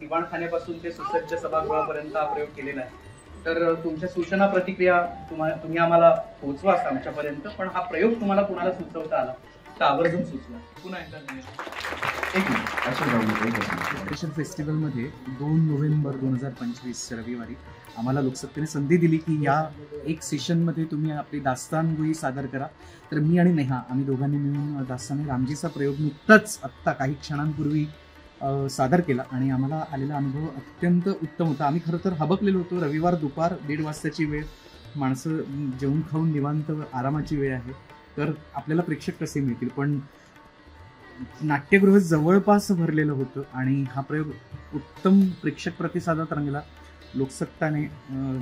दिवाणखान्यापासून ते सुसज्ज सभागृहापर्यंत हा प्रयोग केलेला आहे. तर तुमच्या सूचना प्रतिक्रिया तुम्ही आम्हाला पोहोचवा आमच्यापर्यंत. पण हा प्रयोग तुम्हाला कुणाला सुचवता आला तर आवर्जून सुचवा. पुन्हा एकदा स्पेशल फेस्टिवलमध्ये 2 नोव्हेंबर 2025 रविवारी आम्हाला लोकसत्तेने संधी दिली की या एक सेशनमध्ये तुम्ही आपली दास्तानगोई सादर करा. तर मी आणि नेहा आम्ही दोघांनी मिळून दास्ताने रामजीचा प्रयोग नुकताच आत्ता काही क्षणांपूर्वी सादर केला आणि आम्हाला आलेला अनुभव अत्यंत उत्तम होता. आम्ही खरं तर हबकलेलो होतो. रविवार दुपार 1:30 वाजताची वेळ, माणसं जेवून खाऊन निवांत आरामाची वेळ आहे. तर आपल्याला प्रेक्षक कसे मिळतील, पण नाट्यगृह जवळपास भरलेलं होतं आणि हा प्रयोग उत्तम प्रेक्षक प्रतिसादात रंगला. लोकसत्ताने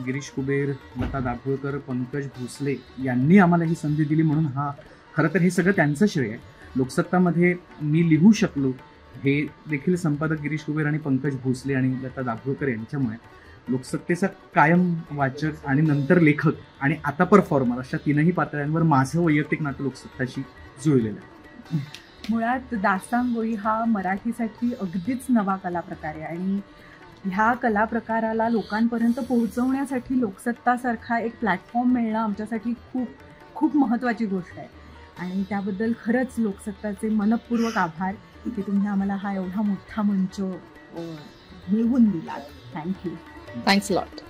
गिरीश कुबेर, लता दाभोळकर, पंकज भोसले यांनी आम्हाला ही संधी दिली, म्हणून हा खरं तर हे सगळं त्यांचं श्रेय आहे. लोकसत्तामध्ये मी लिहू शकलो हे देखील संपादक गिरीश कुबेर आणि पंकज भोसले आणि लता दाभोळकर यांच्यामुळे. लोकसत्तेचा कायम वाचक आणि नंतर लेखक आणि आता परफॉर्मर अशा तीनही पातळ्यांवर माझं वैयक्तिक नातं लोकसत्ताशी जुळलेलं आहे. मुळात दास्तानगोई हा मराठीसाठी अगदीच नवा कला प्रकार आहे आणि ह्या कला प्रकाराला लोकांपर्यंत पोहोचवण्यासाठी लोकसत्तासारखा एक प्लॅटफॉर्म मिळणं आमच्यासाठी खूप खूप महत्त्वाची गोष्ट आहे आणि त्याबद्दल खरंच लोकसत्ताचे मनपूर्वक आभार की तुम्ही आम्हाला हा एवढा मोठा मंच मिळवून दिलात. थँक्यू. Thanks lot.